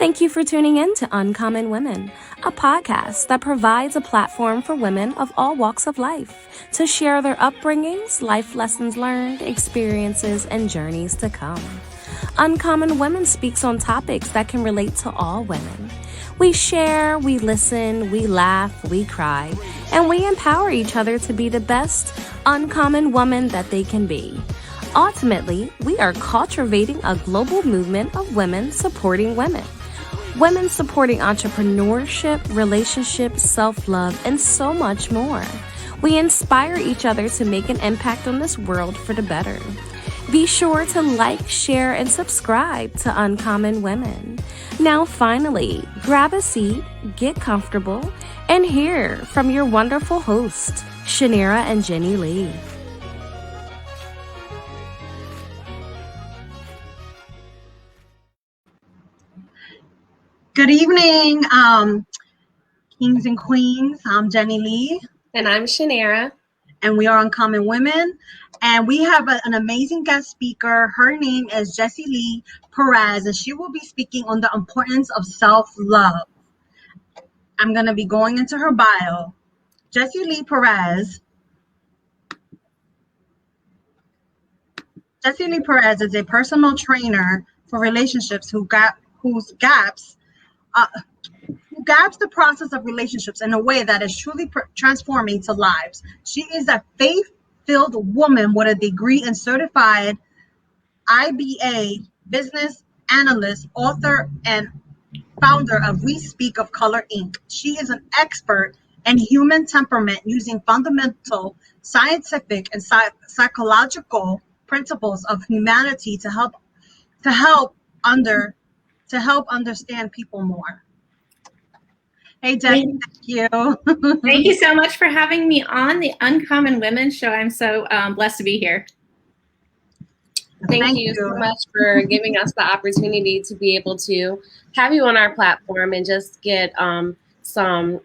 Thank you for tuning in to Uncommon Women, a podcast that provides a platform for women of all walks of life to share their upbringings, life lessons learned, experiences, and journeys to come. Uncommon Women speaks on topics that can relate to all women. We share, we listen, we laugh, we cry, and we empower each other to be the best uncommon woman that they can be. Ultimately, we are cultivating a global movement of women supporting women. Women supporting entrepreneurship, relationships, self-love, and so much more. We inspire each other to make an impact on this world for the better. Be sure to like, share, and subscribe to Uncommon Women. Now, finally, grab a seat, get comfortable, and hear from your wonderful hosts, Shanira and Jessie Lee. Good evening, kings and queens. I'm Jessie Lee. And I'm Shanira. And we are Uncommon Women. And we have an amazing guest speaker. Her name is Jessie Lee Perez, and she will be speaking on the importance of self-love. I'm going to be going into her bio. Jessie Lee Perez. Jessie Lee Perez is a personal trainer for relationships who gaps the process of relationships in a way that is truly transforming to lives. She is a faith-filled woman with a degree in Certified IIBA Business Analyst, author, and founder of We Speak of Color, Inc. She is an expert in human temperament using fundamental scientific and psychological principles of humanity to help understand people more. Hey, Jessie, thank you. Thank you so much for having me on the Uncommon Women show. I'm so blessed to be here. Thank you so much for giving us the opportunity to be able to have you on our platform and just get some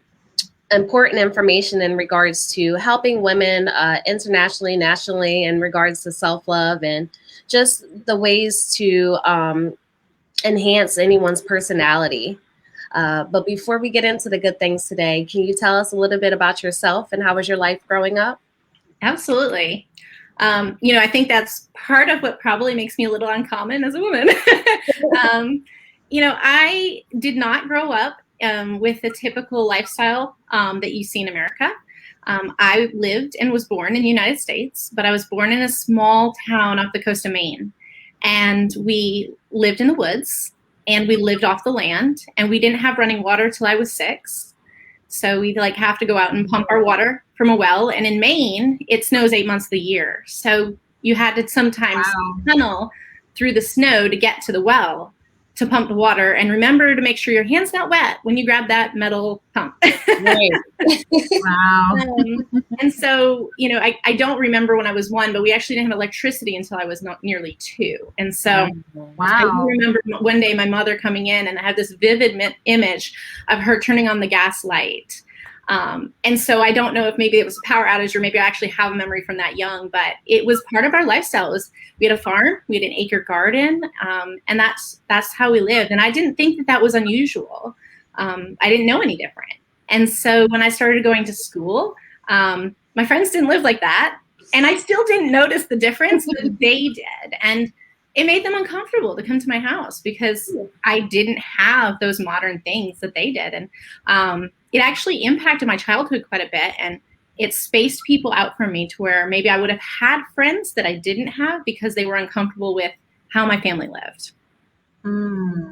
important information in regards to helping women internationally, nationally, in regards to self-love and just the ways to enhance anyone's personality. But before we get into the good things today, can you tell us a little bit about yourself and how was your life growing up? Absolutely. I think that's part of what probably makes me a little uncommon as a woman. I did not grow up with the typical lifestyle that you see in America. I lived and was born in the United States, but I was born in a small town off the coast of Maine. And we lived in the woods and we lived off the land and we didn't have running water till I was 6. So we'd have to go out and pump our water from a well. And in Maine, it snows 8 months of the year. So you had to sometimes tunnel through the snow to get to the well to pump the water. And remember to make sure your hand's not wet when you grab that metal pump. Right. Wow. And so, I don't remember when I was 1, but we actually didn't have electricity until I was nearly 2. And so I remember one day my mother coming in and I had this vivid image of her turning on the gas light. And so I don't know if maybe it was a power outage or maybe I actually have a memory from that young, but it was part of our lifestyle. We had a farm, we had an acre garden, and that's how we lived. And I didn't think that was unusual. I didn't know any different. And so when I started going to school, my friends didn't live like that. And I still didn't notice the difference, but they did. And it made them uncomfortable to come to my house because I didn't have those modern things that they did. And it actually impacted my childhood quite a bit. And it spaced people out from me to where maybe I would have had friends that I didn't have because they were uncomfortable with how my family lived.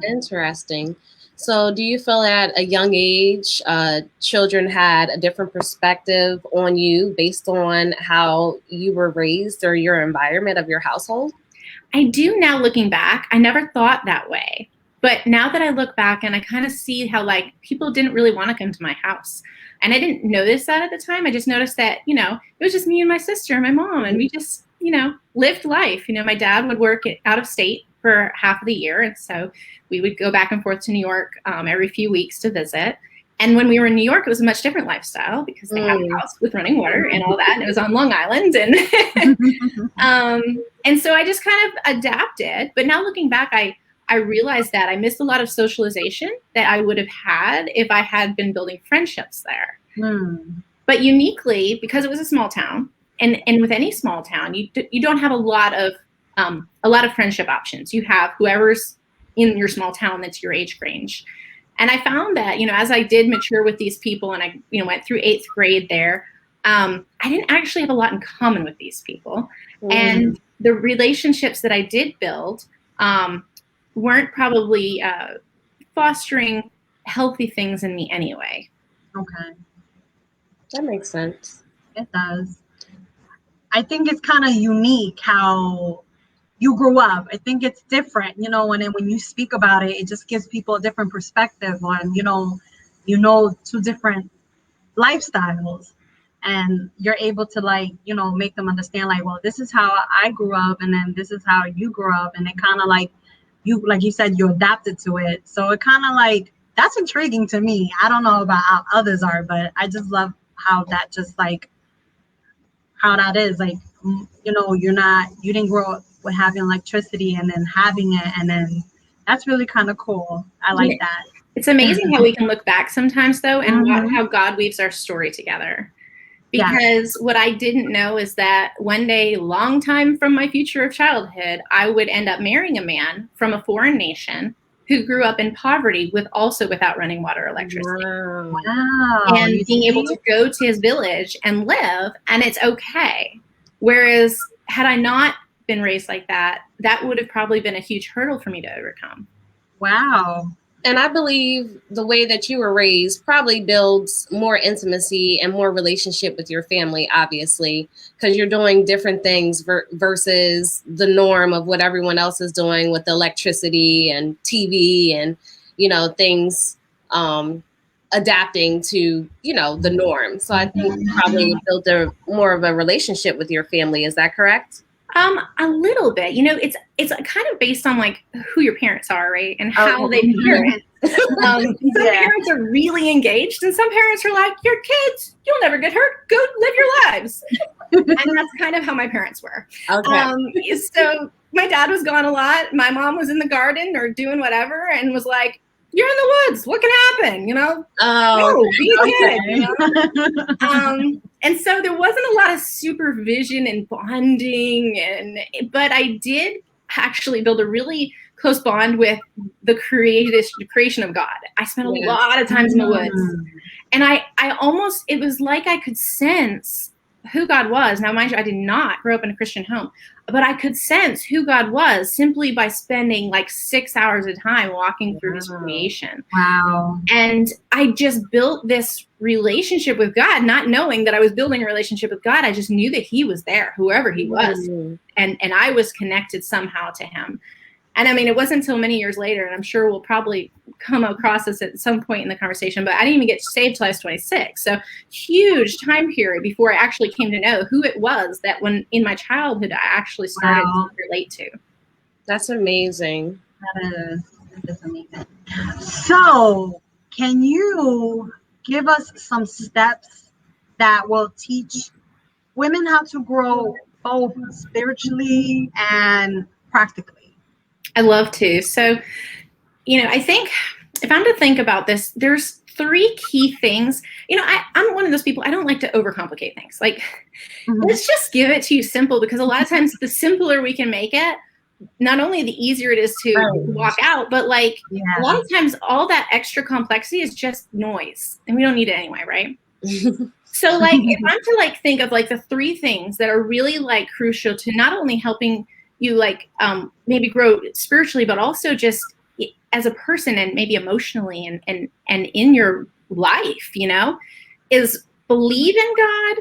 Interesting. So do you feel at a young age, children had a different perspective on you based on how you were raised or your environment of your household? I do now looking back. I never thought that way. But now that I look back and I kind of see how people didn't really want to come to my house. And I didn't notice that at the time. I just noticed that, it was just me and my sister and my mom. And we just, lived life. My dad would work out of state for half of the year. And so we would go back and forth to New York every few weeks to visit. And when we were in New York, it was a much different lifestyle because they had a house with running water and all that. And it was on Long Island. And so I just kind of adapted. But now looking back, I I realized that I missed a lot of socialization that I would have had if I had been building friendships there. But uniquely, because it was a small town, and with any small town, you don't have a lot of friendship options. You have whoever's in your small town that's your age range. And I found that, as I did mature with these people and I, went through 8th grade there, I didn't actually have a lot in common with these people. And the relationships that I did build weren't probably fostering healthy things in me anyway. Okay. That makes sense. It does. I think it's kind of unique how you grew up. I think it's different, when you speak about it, it just gives people a different perspective on, two different lifestyles, and you're able to make them understand well, this is how I grew up, and then this is how you grew up, and it kind of like you said, you adapted to it. So it kind of that's intriguing to me. I don't know about how others are, but I just love how that just how that is you didn't grow up with having electricity and then having it, and then that's really kind of cool. I like that. It's amazing how we can look back sometimes though, and how God weaves our story together. Because what I didn't know is that one day, long time from my future of childhood, I would end up marrying a man from a foreign nation who grew up in poverty without running water or electricity. Wow. And being able to go to his village and live, and it's okay. Whereas had I not been raised like that, that would have probably been a huge hurdle for me to overcome. Wow. And I believe the way that you were raised probably builds more intimacy and more relationship with your family, obviously, because you're doing different things versus the norm of what everyone else is doing with electricity and TV and, things adapting to, the norm. So I think you probably built more of a relationship with your family. Is that correct? A little bit, it's kind of based on who your parents are, right? And how they parent. Some parents are really engaged, and some parents are like, your kids, you'll never get hurt. Go live your lives. And that's kind of how my parents were. Okay. So my dad was gone a lot. My mom was in the garden or doing whatever, and was like, you're in the woods. What can happen? Oh, be a kid. And so there wasn't a lot of supervision and bonding, but I did actually build a really close bond with the creation of God. I spent a lot of times in the woods, and it was like I could sense who God was. Now, mind you, I did not grow up in a Christian home, but I could sense who God was simply by spending 6 hours at a time walking through his creation. Wow. And I just built this relationship with God, not knowing that I was building a relationship with God. I just knew that he was there, whoever he was. And I was connected somehow to him. And I mean, it wasn't until many years later, and I'm sure we'll probably come across this at some point in the conversation, but I didn't even get saved till I was 26. So huge time period before I actually came to know who it was that when in my childhood, I actually started to relate to. That's amazing. That is amazing. So can you give us some steps that will teach women how to grow both spiritually and practically? I love to. So, I think if I'm to think about this, there's 3 key things. I'm one of those people, I don't like to overcomplicate things. Let's just give it to you simple, because a lot of times the simpler we can make it, not only the easier it is to walk out, but a lot of times all that extra complexity is just noise, and we don't need it anyway, right? So if I'm to think of the 3 things that are really crucial to not only helping you maybe grow spiritually, but also just as a person and maybe emotionally and in your life, is believe in God,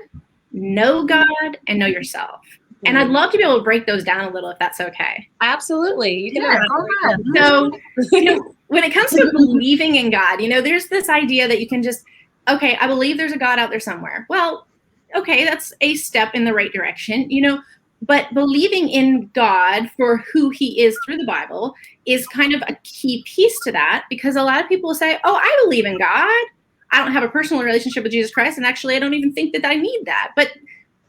know God, and know yourself. And I'd love to be able to break those down a little, if that's okay. Absolutely. You can go ahead. So, when it comes to believing in God, there's this idea that you can just, okay, I believe there's a God out there somewhere. Well, okay, that's a step in the right direction, but believing in God for who he is through the Bible is kind of a key piece to that, because a lot of people will say, oh, I believe in God. I don't have a personal relationship with Jesus Christ, and actually I don't even think that I need that. But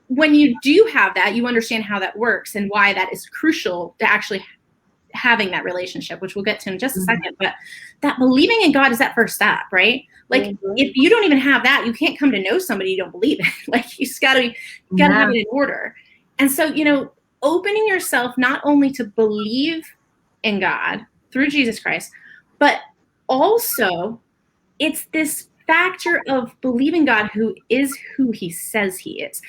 when you do have that, you understand how that works and why that is crucial to actually having that relationship, which we'll get to in just a second. But that believing in God is that first step, right? Like if you don't even have that, you can't come to know somebody you don't believe in. Like you just gotta have it in order. And so, opening yourself not only to believe in God through Jesus Christ, but also it's this factor of believing God who is who he says he is.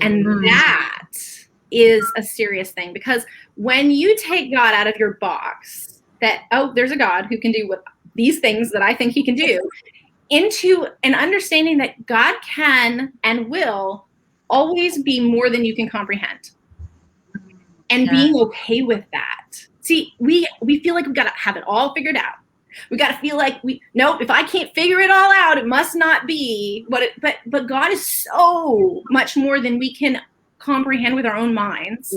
And that is a serious thing, because when you take God out of your box, that, oh, there's a God who can do what these things that I think he can do, into an understanding that God can and will always be more than you can comprehend. And being okay with that. See, we feel like we've got to have it all figured out. We got to feel like nope, if I can't figure it all out, it must not be but God is so much more than we can comprehend with our own minds.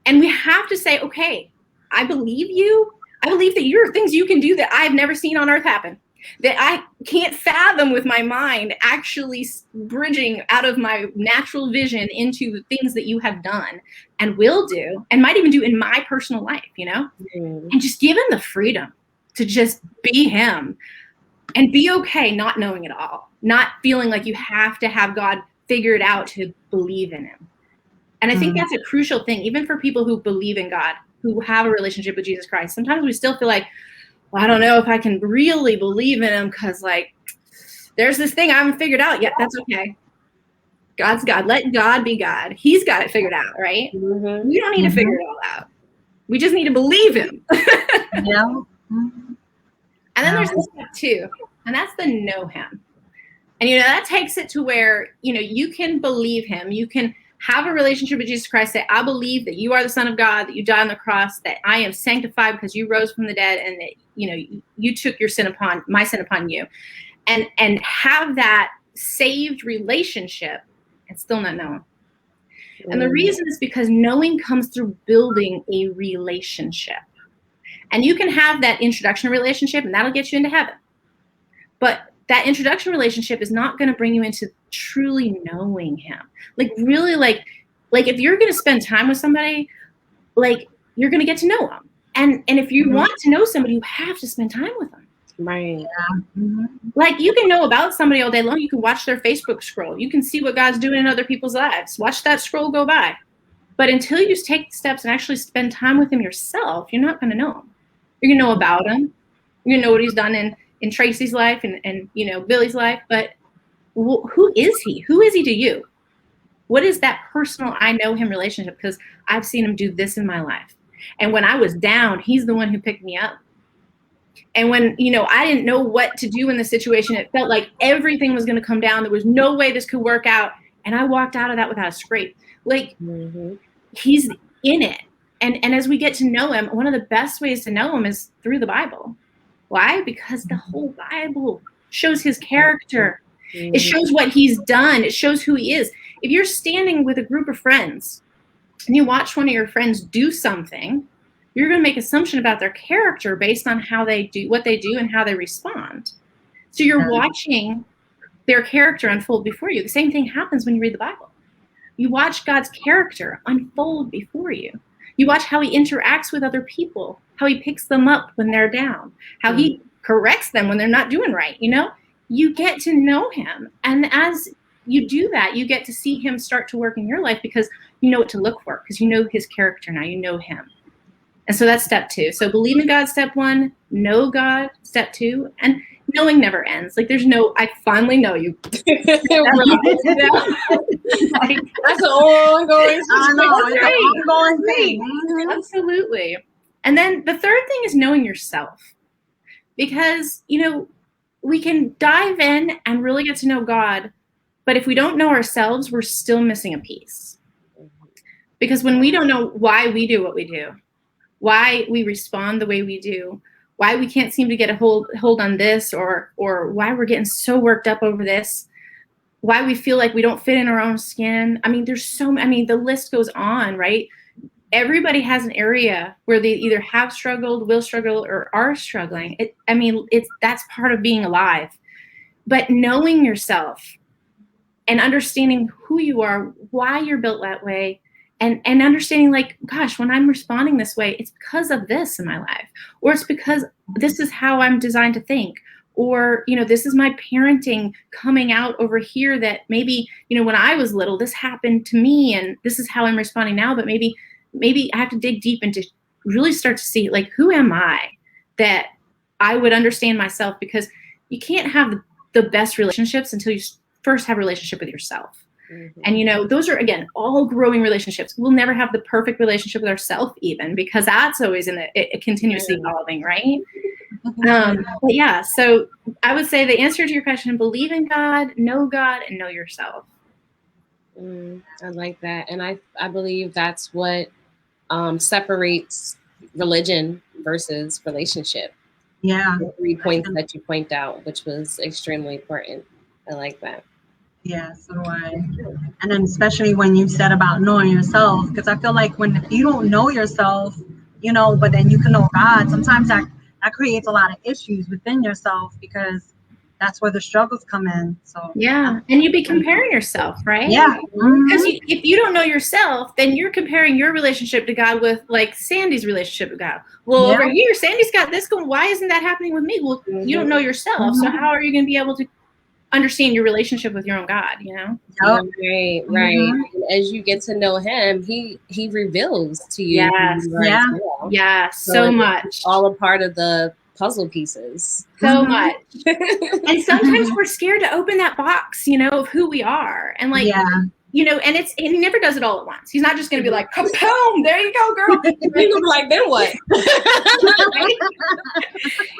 And we have to say, okay, I believe you. I believe that there are things you can do that I've never seen on earth happen, that I can't fathom with my mind, actually bridging out of my natural vision into the things that you have done and will do and might even do in my personal life, and just give him the freedom to just be him and be okay not knowing it all, not feeling like you have to have God figure it out to believe in him. And I think that's a crucial thing, even for people who believe in God, who have a relationship with Jesus Christ. Sometimes we still feel like, well, I don't know if I can really believe in him because, like, there's this thing I haven't figured out yet. That's okay. God's God. Let God be God. He's got it figured out, right? We don't need to figure it all out. We just need to believe him. And then there's the step 2, and that's the know him. And, that takes it to where, you can believe him. You can have a relationship with Jesus Christ, say, I believe that you are the Son of God, that you died on the cross, that I am sanctified because you rose from the dead, and that, you took my sin upon you, and have that saved relationship and still not know him. And the reason is because knowing comes through building a relationship. And you can have that introduction relationship, and that'll get you into heaven. But that introduction relationship is not going to bring you into truly knowing him. Like, really, like if you're going to spend time with somebody, like, you're going to get to know them. And if you want to know somebody, you have to spend time with them. Right. Like, you can know about somebody all day long. You can watch their Facebook scroll. You can see what God's doing in other people's lives. Watch that scroll go by. But until you just take the steps and actually spend time with him yourself, you're not going to know him. You're going to know about him. You're going to know what he's done in Tracy's life and Billy's life. But who is he? Who is he to you? What is that personal I know him relationship? Because I've seen him do this in my life. And when I was down, he's the one who picked me up. And when, I didn't know what to do in the situation, it felt like everything was going to come down. There was no way this could work out. And I walked out of that without a scrape. Like, he's in it. And as we get to know him, one of the best ways to know him is through the Bible. Why? Because the whole Bible shows his character. It shows what he's done. It shows who he is. If you're standing with a group of friends and you watch one of your friends do something, you're going to make assumption about their character based on how they do, what they do, and how they respond. So you're watching their character unfold before you. The same thing happens when you read the Bible. You watch God's character unfold before you. You watch how he interacts with other people, how he picks them up when they're down, how he corrects them when they're not doing right. You get to know him. And as you do that, you get to see him start to work in your life because you know what to look for, because you know his character now, you know him. And so that's step 2. So believe in God, step 1, know God, step 2, and knowing never ends. Like, there's no, I finally know you. That's an ongoing thing. Absolutely. And then the third thing is knowing yourself. Because, we can dive in and really get to know God, but if we don't know ourselves, we're still missing a piece. Because when we don't know why we do what we do, why we respond the way we do, why we can't seem to get a hold on this, or why we're getting so worked up over this, why we feel like we don't fit in our own skin. The list goes on, right? Everybody has an area where they either have struggled, will struggle, or are struggling. That's part of being alive. But knowing yourself and understanding who you are, why you're built that way, and understanding like, gosh, when I'm responding this way, it's because of this in my life, or it's because this is how I'm designed to think, or, you know, this is my parenting coming out over here that maybe, you know, when I was little, this happened to me and this is how I'm responding now. But maybe I have to dig deep and to really start to see like, who am I that I would understand myself, because you can't have the best relationships until you first have a relationship with yourself. And, you know, those are, again, all growing relationships. We'll never have the perfect relationship with ourselves even, because that's always it continuously evolving, right? But yeah, so I would say the answer to your question, believe in God, and know yourself. I like that. And I believe that's what separates religion versus relationship. Yeah. The 3 points that you point out, which was extremely important. I like that. Yeah, so do I. And then especially when you said about knowing yourself, because I feel like if you don't know yourself, you know, but then you can know God, sometimes that creates a lot of issues within yourself, because that's where the struggles come in. So yeah, and you be comparing yourself, right? Yeah. Because if you don't know yourself, then you're comparing your relationship to God with like Sandy's relationship with God. Well, over here, Sandy's got this going. Why isn't that happening with me? Well, you don't know yourself, so how are you going to be able to understand your relationship with your own God, you know? Right. And as you get to know him, he reveals to you. So much. All a part of the puzzle pieces. So much. And sometimes we're scared to open that box, you know, of who we are. And like, you know, and he never does it all at once. He's not just going to be like, boom, there you go, girl. He's going to be like, then what?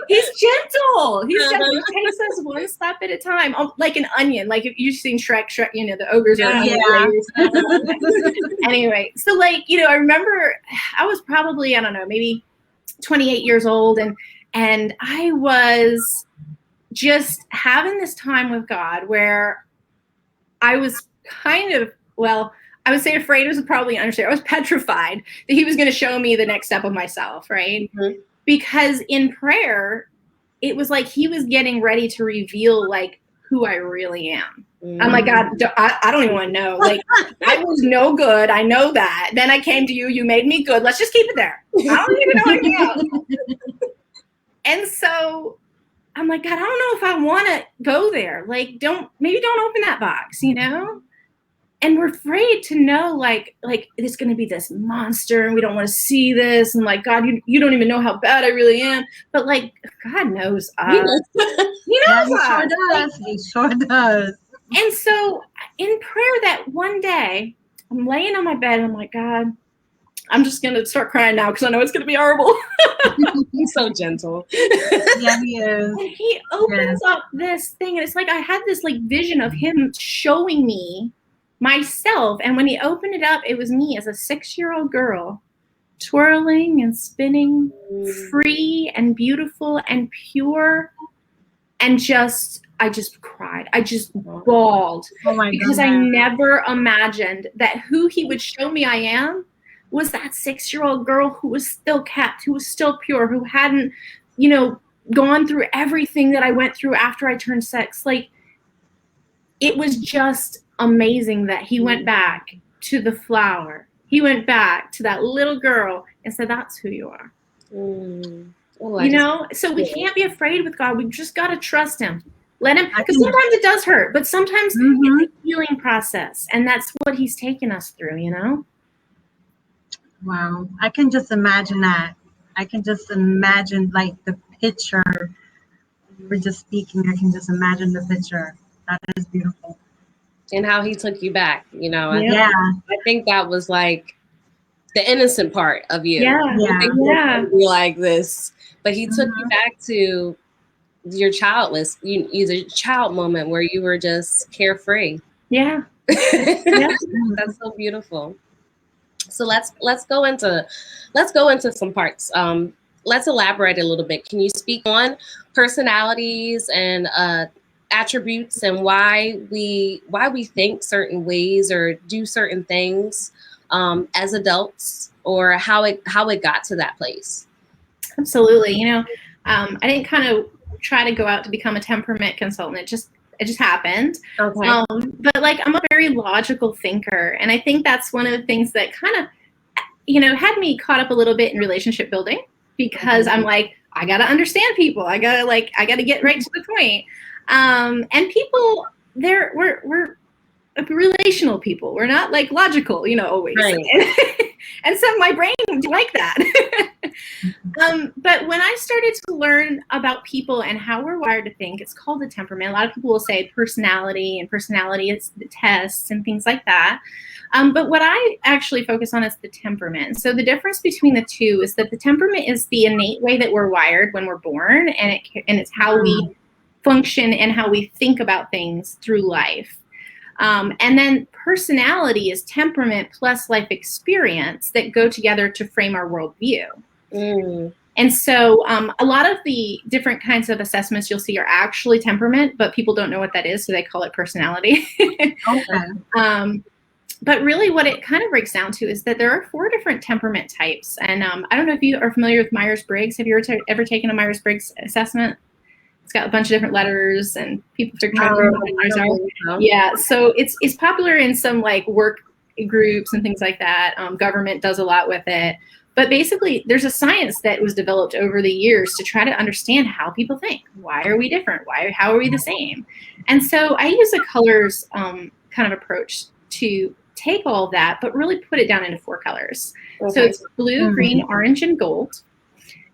He's gentle. He takes us one step at a time, like an onion. Like if you've seen Shrek, you know, the ogres are onion layers. Anyway, so like, you know, I remember I was probably, I don't know, maybe 28 years old. And I was just having this time with God where I was kind of, well, I would say afraid was probably understated. I was petrified that he was going to show me the next step of myself, right? Because in prayer, it was like he was getting ready to reveal like who I really am. I'm like, God, I don't even want to know. Like, I was no good. I know that. Then I came to you. You made me good. Let's just keep it there. I don't even know anything else. And so I'm like, God, I don't know if I want to go there. Like, maybe don't open that box, you know? And we're afraid to know, like it's going to be this monster and we don't want to see this. And like, God, you don't even know how bad I really am. But like, God knows us. He knows us. He sure does. And so in prayer that one day, I'm laying on my bed and I'm like, God, I'm just going to start crying now because I know it's going to be horrible. He's so gentle. Yeah, he is. And he opens up this thing. And it's like I had this like vision of him showing me myself. And when he opened it up, it was me as a 6-year-old girl twirling and spinning, free and beautiful and pure. And I just cried. I just bawled because I never imagined that who he would show me I am was that 6-year-old girl who was still kept, who was still pure, who hadn't, you know, gone through everything that I went through after I turned 6. Like, it was just amazing that he went back to the flower. He went back to that little girl and said, that's who you are. You know, so we can't be afraid with God. We just got to trust him. Let him, because sometimes it does hurt, but sometimes it's a healing process. And that's what he's taken us through, you know? Wow. I can just imagine that. I can just imagine like the picture. You were just speaking. I can just imagine the picture. That is beautiful. And how he took you back, you know. I think that was like the innocent part of you. Yeah. Be like this. But he took you back to your childless, your child moment where you were just carefree. Yeah. That's so beautiful. So let's go into some parts. Let's elaborate a little bit. Can you speak on personalities and attributes and why we think certain ways or do certain things as adults, or how it got to that place? Absolutely. You know, I didn't kind of try to go out to become a temperament consultant. It just happened. Okay. But like, I'm a very logical thinker. And I think that's one of the things that kind of, had me caught up a little bit in relationship building, because I'm like, I got to understand people. I got to get right to the point. And people, we're relational people. We're not like logical, always. Right. And so my brain didn't like that. But when I started to learn about people and how we're wired to think, it's called the temperament. A lot of people will say personality, and personality is the tests and things like that. But what I actually focus on is the temperament. So the difference between the two is that the temperament is the innate way that we're wired when we're born, and it's how we function and how we think about things through life. And then personality is temperament plus life experience that go together to frame our worldview. And so a lot of the different kinds of assessments you'll see are actually temperament, but people don't know what that is, so they call it personality. Okay. But really what it kind of breaks down to is that there are 4 different temperament types. And I don't know if you are familiar with Myers-Briggs. Have you ever taken a Myers-Briggs assessment? It's got a bunch of different letters, and people figure out what ours are. Yeah, so it's popular in some like work groups and things like that. Government does a lot with it. But basically, there's a science that was developed over the years to try to understand how people think. Why are we different? How are we the same? And so I use a colors kind of approach to take all that, but really put it down into 4 colors. Okay. So it's blue, green, orange, and gold.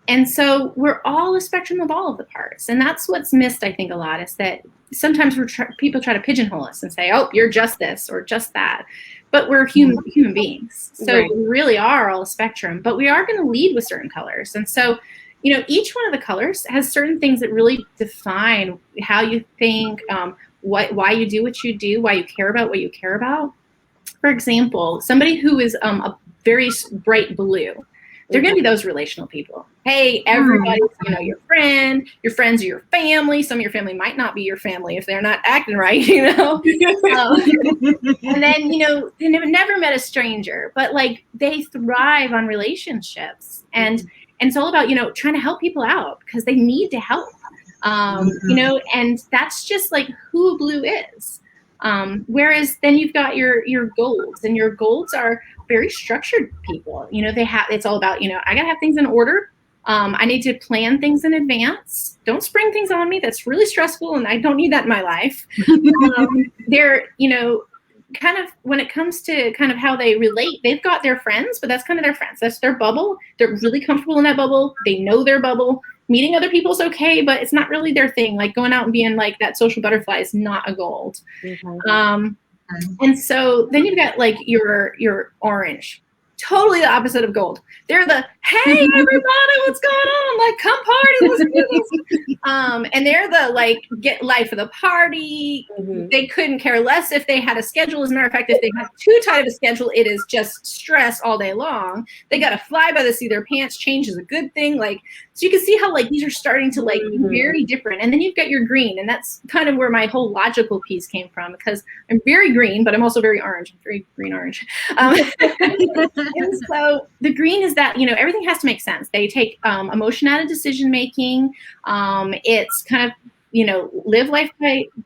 And so we're all a spectrum of all of the parts. And that's what's missed, I think, a lot, is that sometimes people try to pigeonhole us and say, oh, you're just this or just that. But we're human beings. So right. We really are all a spectrum, but we are going to lead with certain colors. And so, each one of the colors has certain things that really define how you think, why you do what you do, why you care about what you care about. For example, somebody who is a very bright blue, they're going to be those relational people. Hey, everybody's, your friend, your friends are your family. Some of your family might not be your family if they're not acting right, And then, they never met a stranger, but like they thrive on relationships. And it's all about, trying to help people out because they need to help, and that's just like who a blue is. Whereas then you've got your golds, and your golds are very structured people. It's all about, I gotta have things in order. I need to plan things in advance. Don't spring things on me. That's really stressful, and I don't need that in my life. They're, kind of, when it comes to kind of how they relate, they've got their friends, but that's kind of their friends. That's their bubble. They're really comfortable in that bubble. They know their bubble. Meeting other people is okay, but it's not really their thing. Like going out and being like that social butterfly is not a gold. And so then you've got like your orange, totally the opposite of gold. They're the, hey, everybody, what's going on? Like, come party, let's do this. And they're the, like, get life of the party. They couldn't care less if they had a schedule. As a matter of fact, if they have too tight of a schedule, it is just stress all day long. They got to fly by the seat of their pants. Change is a good thing. Like, so you can see how, like, these are starting to, like, be very different. And then you've got your green, and that's kind of where my whole logical piece came from, because I'm very green, but I'm also very orange. I'm very green-orange. And so the green is that, everything has to make sense. They take emotion out of decision-making. It's kind of, live life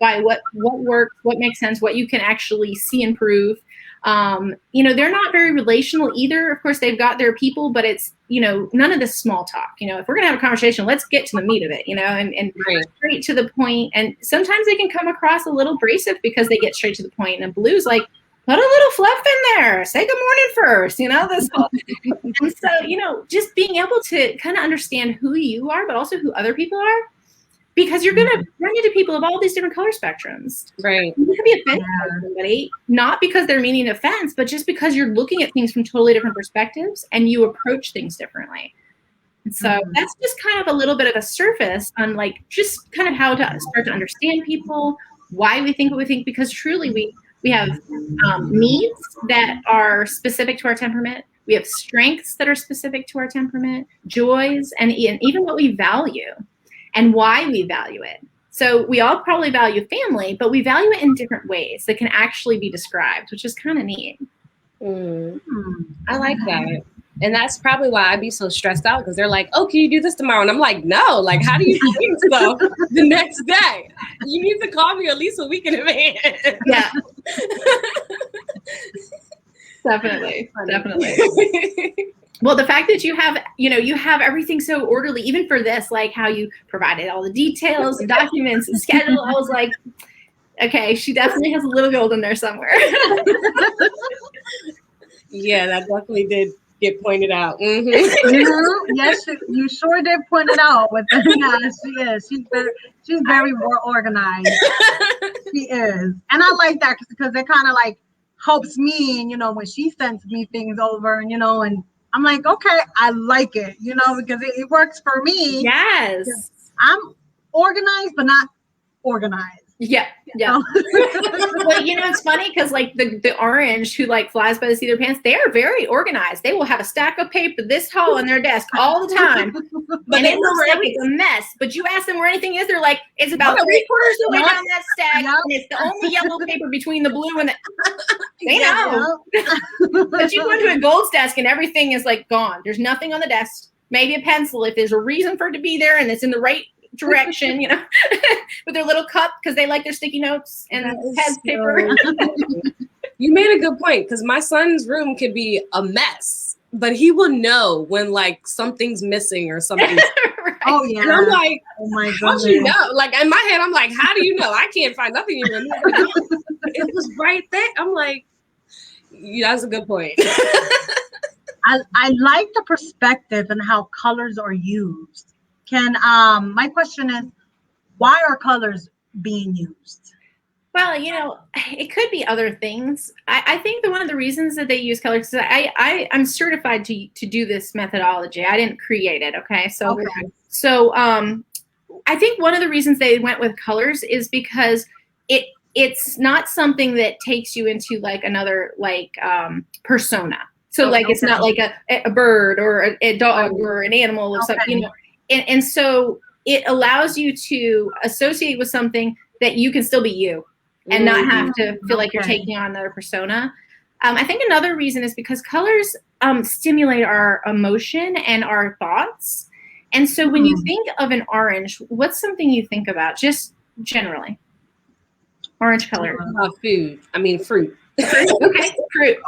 by what works, what makes sense, what you can actually see and prove. They're not very relational either. Of course, they've got their people, but it's, none of this small talk. If we're going to have a conversation, let's get to the meat of it, and right. Straight to the point. And sometimes they can come across a little abrasive because they get straight to the point. And blue's like, put a little fluff in there. Say good morning first, this whole. And so, just being able to kind of understand who you are, but also who other people are, because you're going to run into people of all these different color spectrums. Right. You could be offended by somebody, not because they're meaning offense, but just because you're looking at things from totally different perspectives and you approach things differently. And so that's just kind of a little bit of a surface on like just kind of how to start to understand people, why we think what we think, because truly we have needs that are specific to our temperament. We have strengths that are specific to our temperament, joys, and even what we value and why we value it. So we all probably value family, but we value it in different ways that can actually be described, which is kind of neat. I like that. And that's probably why I'd be so stressed out, because they're like, oh, can you do this tomorrow? And I'm like, no, like, how do you do stuff the next day? You need to call me at least a week in advance. Yeah. Definitely. Well, the fact that you have everything so orderly, even for this, like how you provided all the details, the documents, the schedule, I was like, okay, she definitely has a little gold in there somewhere. Yeah, that definitely did get pointed out. Mm-hmm. Yes, you sure did point it out. Yeah, she is. She's very well organized. She is, and I like that because it kind of like helps me. And when she sends me things over, and and I'm like, okay, I like it. Because it works for me. Yes, I'm organized, but not organized. Yeah. Well, it's funny because like the orange who like flies by the seat of their pants, they are very organized. They will have a stack of paper this tall on their desk all the time, and it looks like it's a mess. But you ask them where anything is, they're like, it's about 3/4 of the way down that stack, and it's the only yellow paper between the blue and the. They know. But you go into a Gold's desk and everything is like gone. There's nothing on the desk. Maybe a pencil if there's a reason for it to be there and it's in the right direction, with their little cup because they like their sticky notes and head paper. You made a good point, because my son's room could be a mess, but he will know when like something's missing or something. Right. Oh yeah. And I'm like, oh my how goodness. do you know? Like in my head, I'm like, how do you know? I can't find nothing in your room. It was right there. I'm like, yeah, that's a good point. I like the perspective and how colors are used. My question is, why are colors being used? Well, it could be other things. I think that one of the reasons that they use colors is I'm certified to do this methodology. I didn't create it. Okay. So I think one of the reasons they went with colors is because it's not something that takes you into like another persona. So it's not like a bird or a dog or an animal or something, And so it allows you to associate with something that you can still be you and not have to feel like you're taking on another persona. I think another reason is because colors stimulate our emotion and our thoughts. And so when you think of an orange, what's something you think about just generally? Orange color. Food. I mean, fruit. Okay, fruit.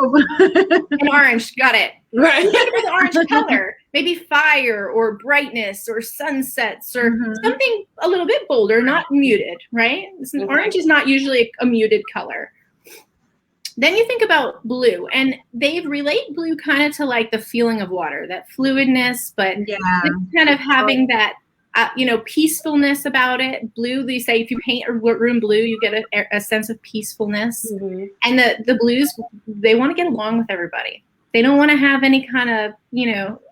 And orange, got it. Right. Think about the orange color, maybe fire or brightness or sunsets or something a little bit bolder, not muted, right? Orange is not usually a muted color. Then you think about blue, and they relate blue kind of to like the feeling of water, that fluidness, but kind of having that peacefulness about it. Blue, they say if you paint a room blue, you get a sense of peacefulness. And the blues, they want to get along with everybody. They don't want to have any kind of,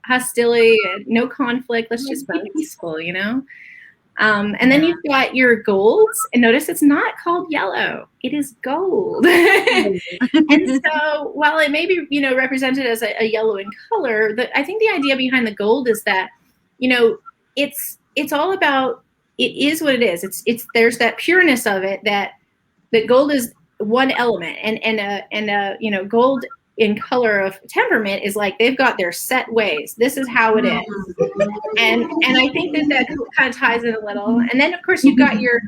hostility, no conflict. Let's just be peaceful, And then you've got your golds, and notice it's not called yellow. It is gold. And so while it may be, represented as a yellow in color, I think the idea behind the gold is that, it's all about, it is what it is. It's there's that pureness of it that gold is one element, and gold in color of temperament is like they've got their set ways. This is how it is, and I think that kind of ties in a little. And then of course you've got your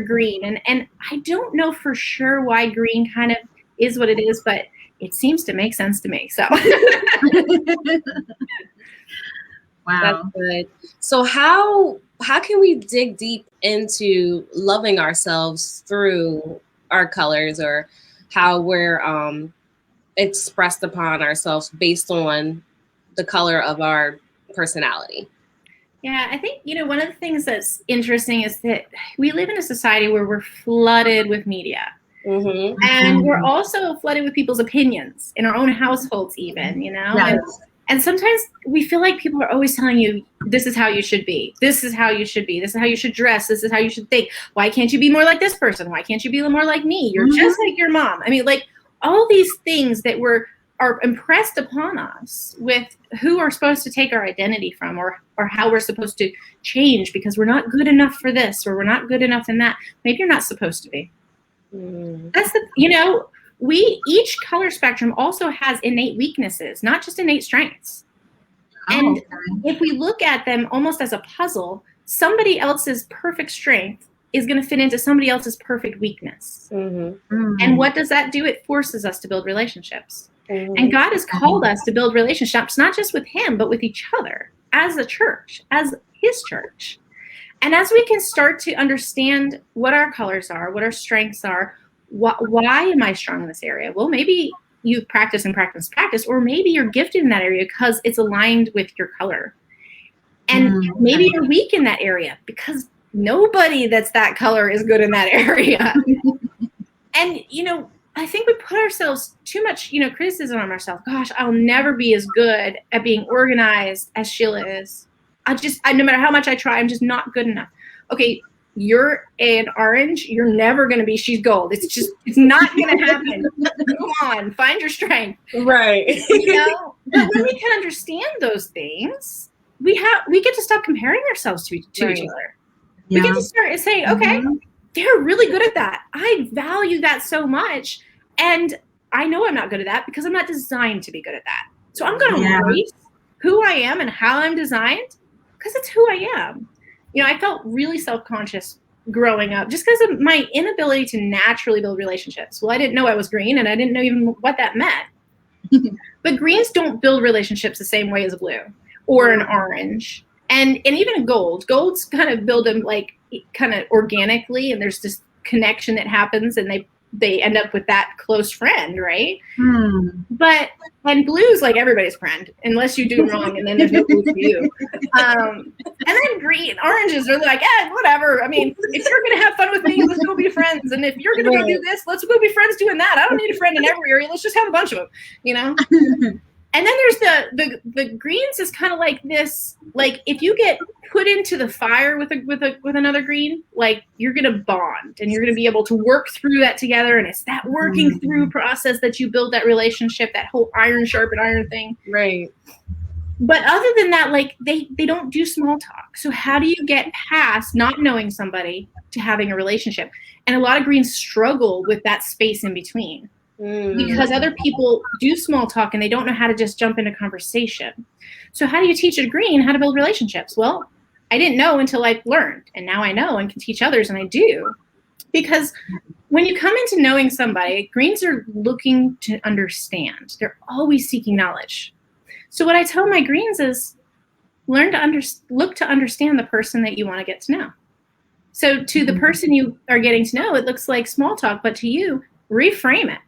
green, and I don't know for sure why green kind of is what it is, but it seems to make sense to me. So. Wow. That's good. So how can we dig deep into loving ourselves through our colors, or how we're expressed upon ourselves based on the color of our personality? Yeah, I think, one of the things that's interesting is that we live in a society where we're flooded with media. And we're also flooded with people's opinions in our own households even, And sometimes we feel like people are always telling you, this is how you should be. This is how you should be. This is how you should dress. This is how you should think. Why can't you be more like this person? Why can't you be more like me? You're just like your mom. I mean, like all these things that are impressed upon us with who we're supposed to take our identity from, or how we're supposed to change because we're not good enough for this, or we're not good enough in that. Maybe you're not supposed to be. That's each color spectrum also has innate weaknesses, not just innate strengths. And if we look at them almost as a puzzle, somebody else's perfect strength is going to fit into somebody else's perfect weakness. And what does that do? It forces us to build relationships. And God has called us to build relationships, not just with him, but with each other as a church, as his church. And as we can start to understand what our colors are, what our strengths are, why am I strong in this area? Well, maybe you practice, or maybe you're gifted in that area because it's aligned with your color. And maybe you're weak in that area because nobody that's that color is good in that area. And, I think we put ourselves too much, criticism on ourselves. Gosh, I'll never be as good at being organized as Sheila is. No matter how much I try, I'm just not good enough. Okay, you're an orange. You're never going to be she's gold. It's not going to happen. Come on, find your strength. Right. But when we can understand those things, we get to stop comparing ourselves to each other. We get to start saying, okay, they're really good at that. I value that so much. And I know I'm not good at that because I'm not designed to be good at that. So I'm going to embrace who I am and how I'm designed because it's who I am. I felt really self-conscious growing up just because of my inability to naturally build relationships. Well, I didn't know I was green and I didn't know even what that meant. But greens don't build relationships the same way as a blue or an orange. And even a gold. Golds kind of build them like kind of organically, and there's this connection that happens, and they end up with that close friend, right? And blue's like everybody's friend, unless you do wrong, and then there's no blue for you. And then oranges are like, whatever. I mean, if you're gonna have fun with me, let's go be friends. And if you're gonna go do this, let's go be friends doing that. I don't need a friend in every area. Let's just have a bunch of them, And then there's the greens is kind of like this, like if you get put into the fire with another green, like you're gonna bond and you're gonna be able to work through that together. And it's that working through process that you build that relationship, that whole iron sharpen iron thing. Right. But other than that, like they don't do small talk. So how do you get past not knowing somebody to having a relationship? And a lot of greens struggle with that space in between. Because other people do small talk and they don't know how to just jump into conversation. So how do you teach a green how to build relationships? Well, I didn't know until I learned, and now I know and can teach others, and I do. Because when you come into knowing somebody, greens are looking to understand. They're always seeking knowledge. So what I tell my greens is look to understand the person that you want to get to know. So to the person you are getting to know, it looks like small talk, but to you, reframe it.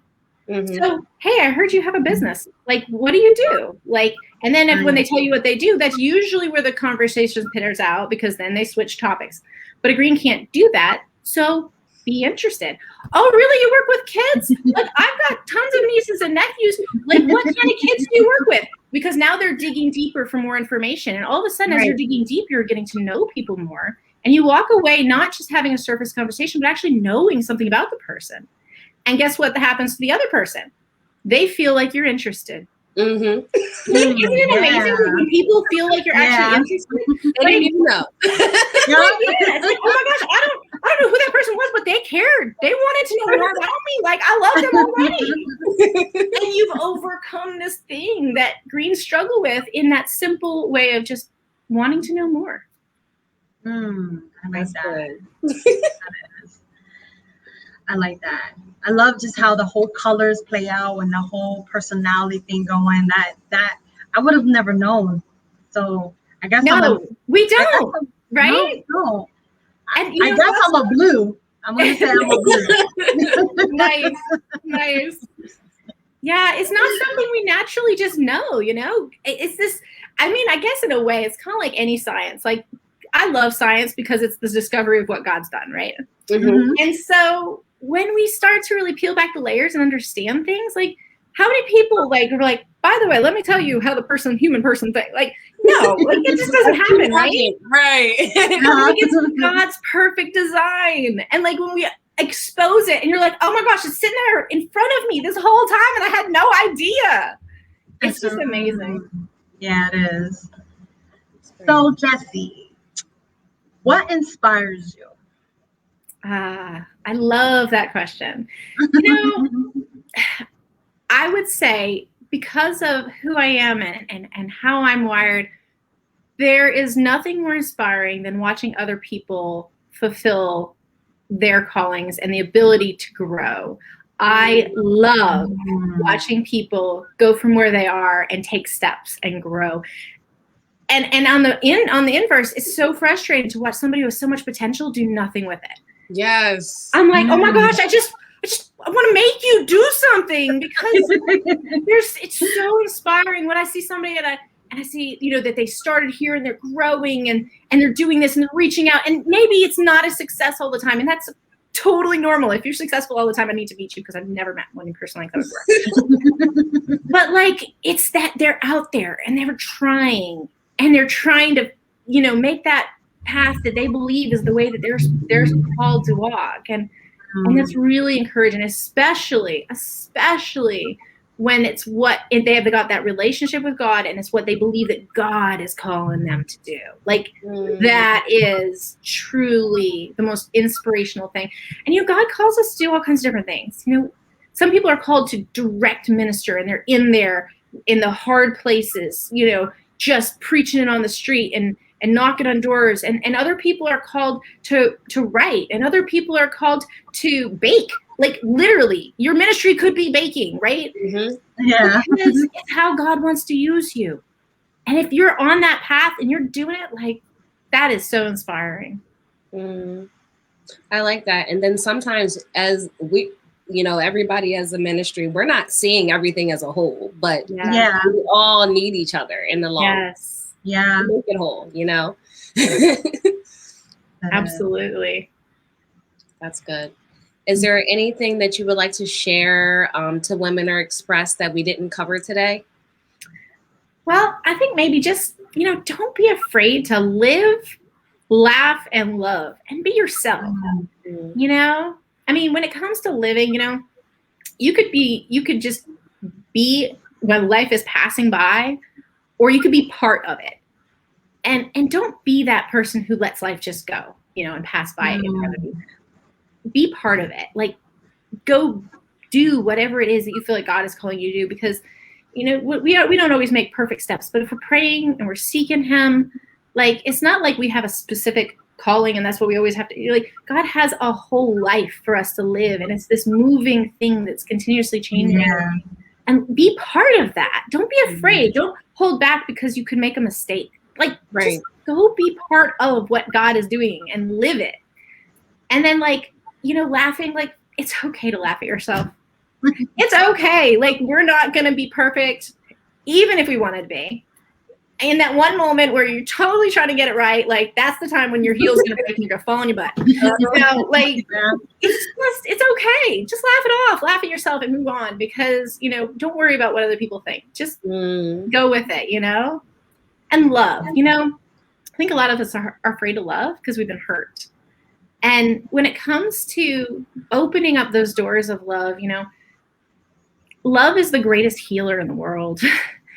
So, hey, I heard you have a business. Like, what do you do? Like, and then when they tell you what they do, that's usually where the conversation peters out because then they switch topics. But a green can't do that. So be interested. Oh, really? You work with kids? Like, I've got tons of nieces and nephews. Like, what kind of kids do you work with? Because now they're digging deeper for more information. And all of a sudden, as you're digging deep, you're getting to know people more. And you walk away not just having a surface conversation, but actually knowing something about the person. And guess what happens to the other person? They feel like you're interested. Isn't it amazing when people feel like you're actually interested? They didn't even know. It's like, oh my gosh, I don't know who that person was, but they cared. They wanted to know more about me. Like, I love them already. And you've overcome this thing that greens struggle with in that simple way of just wanting to know more. I like that. I like that. I love just how the whole colors play out and the whole personality thing going. That I would have never known. So I guess we don't, right? No. I guess I'm a blue. I'm gonna say I'm a blue. Nice. Yeah, it's not something we naturally just know. It's this. I mean, I guess in a way, it's kind of like any science. Like, I love science because it's the discovery of what God's done, right? And so when we start to really peel back the layers and understand things, like how many people are like, by the way, let me tell you how the human person thinks. Like, no, like it just doesn't happen, right? Right. It's God's perfect design. And like when we expose it and you're like, oh my gosh, it's sitting there in front of me this whole time and I had no idea. It's just amazing. Yeah, it is. So Jessie, what inspires you? I love that question. I would say because of who I am and how I'm wired, there is nothing more inspiring than watching other people fulfill their callings and the ability to grow. I love watching people go from where they are and take steps and grow. And on the inverse, it's so frustrating to watch somebody with so much potential do nothing with it. Yes. I'm like, oh my gosh, I want to make you do something, because it's so inspiring when I see somebody and I see, that they started here and they're growing and they're doing this and they're reaching out, and maybe it's not a success all the time, and that's totally normal. If you're successful all the time, I need to meet you, because I've never met one in person like that. But like, it's that they're out there and they're trying to, make that path that they believe is the way that they're called to walk, and that's really encouraging, especially when it's what they have got that relationship with God, and it's what they believe that God is calling them to do. Like, that is truly the most inspirational thing. And God calls us to do all kinds of different things. Some people are called to direct minister, and they're in the hard places, just preaching it on the street and knocking on doors, and other people are called to write, and other people are called to bake. Like, literally, your ministry could be baking, right? Mm-hmm. Yeah. Because it's how God wants to use you. And if you're on that path and you're doing it, like, that is so inspiring. I like that. And then sometimes, as we, everybody as a ministry, we're not seeing everything as a whole, but we all need each other in the long run. Yeah. To make it whole, Absolutely. That's good. Is there anything that you would like to share to women or express that we didn't cover today? Well, I think maybe just, don't be afraid to live, laugh, and love, and be yourself. I mean, when it comes to living, you could just be when life is passing by, or you could be part of it. And don't be that person who lets life just go, and pass by in front of you. Be part of it. Like, go do whatever it is that you feel like God is calling you to do, because, we don't always make perfect steps, but if we're praying and we're seeking Him, like, it's not like we have a specific calling and that's what we always have to do. Like, God has a whole life for us to live, and it's this moving thing that's continuously changing. Yeah. And be part of that. Don't be afraid. Don't hold back because you could make a mistake. Like, just go be part of what God is doing and live it. And then, like, laughing, like, it's okay to laugh at yourself. It's okay. Like, we're not going to be perfect, even if we wanted to be. In that one moment where you're totally trying to get it right, like, that's the time when your heel's going to break and you're going to fall on your butt. It's okay. Just laugh it off. Laugh at yourself and move on, because, don't worry about what other people think. Just go with it, And love, I think a lot of us are afraid to love because we've been hurt. And when it comes to opening up those doors of love, love is the greatest healer in the world.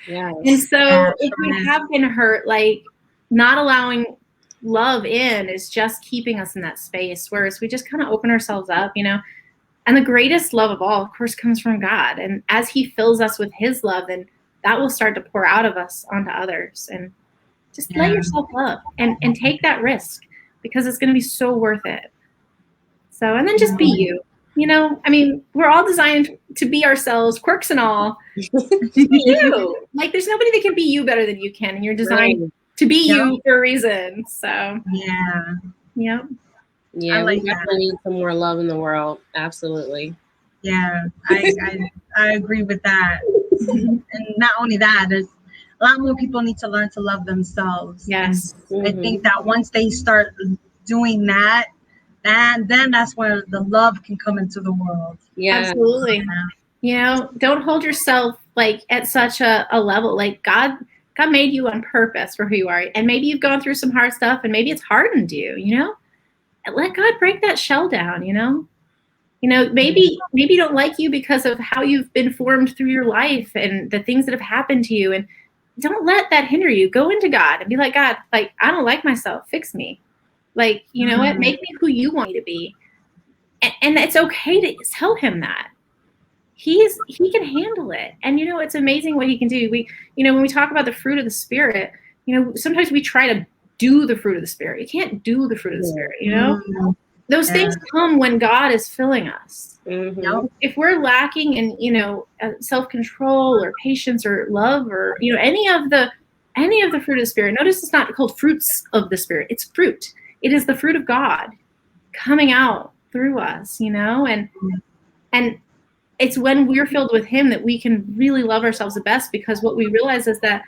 Yes. And so if we have been hurt, like, not allowing love in is just keeping us in that space. Whereas we just kind of open ourselves up, and the greatest love of all, of course, comes from God. And as He fills us with His love, then that will start to pour out of us onto others. And just let yourself love and take that risk, because it's going to be so worth it. So, and then just be you. I mean, we're all designed to be ourselves, quirks and all. Be you. Like, there's nobody that can be you better than you can, and you're designed to be you for a reason. So, yeah, I like we definitely need some more love in the world. Absolutely. Yeah, I agree with that. And not only that, there's a lot more people need to learn to love themselves. Yes. I think that once they start doing that, and then that's where the love can come into the world. Yeah, absolutely. Don't hold yourself like at such a level. Like, God made you on purpose for who you are, and maybe you've gone through some hard stuff, and maybe it's hardened you. And let God break that shell down. Maybe you don't like you because of how you've been formed through your life and the things that have happened to you, and don't let that hinder you. Go into God and be like, God, like, I don't like myself. Fix me. Like, you know what? Make me who you want me to be. And it's okay to tell Him that. he can handle it. And, it's amazing what he can do. When we talk about the fruit of the Spirit, sometimes we try to do the fruit of the Spirit. You can't do the fruit of the Spirit, Mm-hmm. Those things come when God is filling us. Mm-hmm. If we're lacking in, self-control or patience or love or, any of the fruit of the Spirit, notice it's not called fruits of the Spirit. It's fruit. It is the fruit of God coming out through us, and it's when we're filled with him that we can really love ourselves the best, because what we realize is that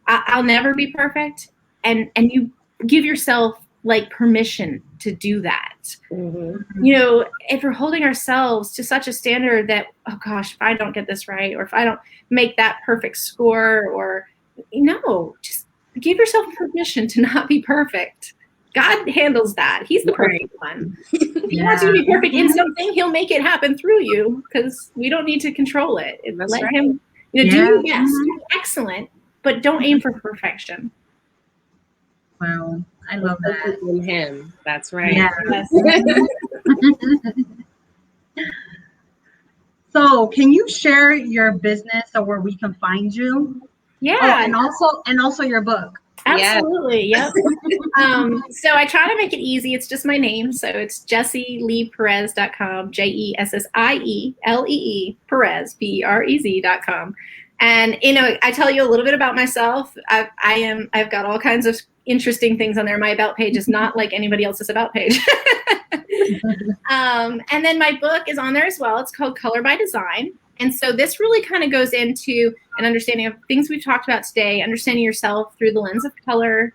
I'll never be perfect. And you give yourself like permission to do that. Mm-hmm. If we're holding ourselves to such a standard that, oh gosh, if I don't get this right, or if I don't make that perfect score, or just give yourself permission to not be perfect. God handles that. He's the perfect one. If he wants you to be perfect in something, he'll make it happen through you, because we don't need to control it. Let him, do your best, do excellent, but don't aim for perfection. Wow, I love that. In him. That's right. Yes. So, can you share your business or where we can find you? Yeah. And also your book. Absolutely. Yep. So I try to make it easy. It's just my name. So it's JessieLeePerez.com, JessieLee Perez, PEREZ.com. And, I tell you a little bit about myself. I've got all kinds of interesting things on there. My about page is not like anybody else's about page. And then my book is on there as well. It's called Color by Design. And so this really kind of goes into an understanding of things we've talked about today, understanding yourself through the lens of color,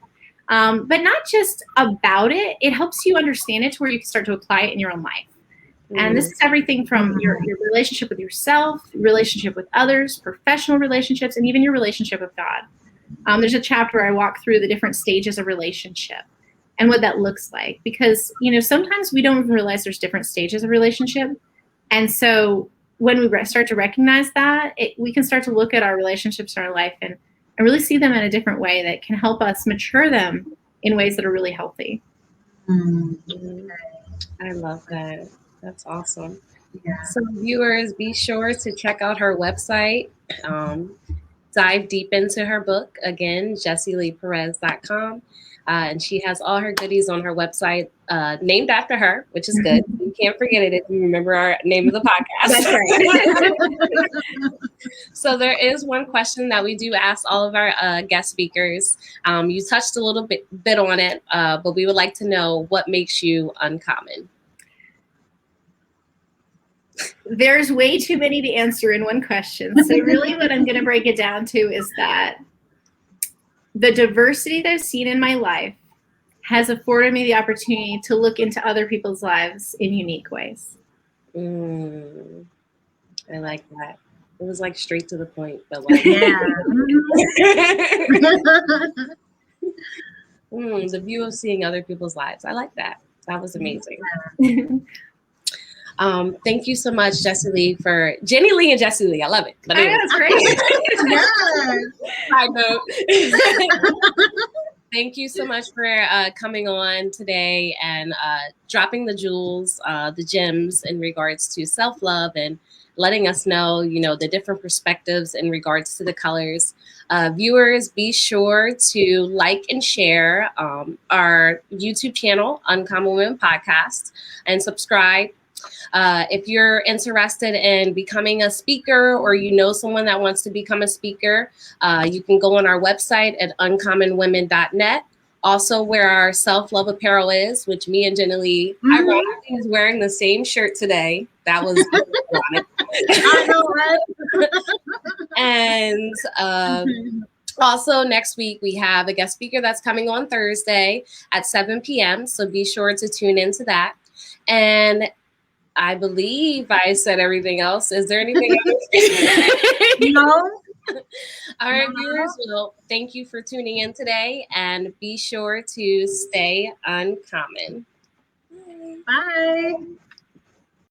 but not just about it. It helps you understand it to where you can start to apply it in your own life. And this is everything from your relationship with yourself, relationship with others, professional relationships, and even your relationship with God. There's a chapter where I walk through the different stages of relationship and what that looks like, because, sometimes we don't even realize there's different stages of relationship. And so when we start to recognize that, we can start to look at our relationships in our life and really see them in a different way that can help us mature them in ways that are really healthy. I love that. That's awesome. Yeah. So viewers, be sure to check out her website. Dive deep into her book. Again, JessieLeePerez.com. And she has all her goodies on her website, named after her, which is good. You can't forget it if you remember our name of the podcast. That's right. So there is one question that we do ask all of our guest speakers. You touched a little bit on it, but we would like to know what makes you uncommon. There's way too many to answer in one question. So really what I'm going to break it down to is that the diversity that I've seen in my life has afforded me the opportunity to look into other people's lives in unique ways. I like that. It was like straight to the point, but like the view of seeing other people's lives. I like that. That was amazing. Thank you so much, Jessie Lee, for Jenny Lee and Jessie Lee. I love it. But anyway. That's great. Side note. Thank you so much for coming on today and dropping the jewels, the gems in regards to self-love and letting us know, the different perspectives in regards to the colors. Viewers, be sure to like and share our YouTube channel, Uncommon Women Podcast, and subscribe. If you're interested in becoming a speaker or someone that wants to become a speaker, you can go on our website at uncommonwomen.net. Also, where our self-love apparel is, which me and Jenny Lee, ironically, is wearing the same shirt today. That was ironic. I know, right? And also next week, we have a guest speaker that's coming on Thursday at 7 p.m. So be sure to tune into that. And I believe I said everything else. Is there anything else? No. All right, viewers, well, thank you for tuning in today, and be sure to stay uncommon. Bye.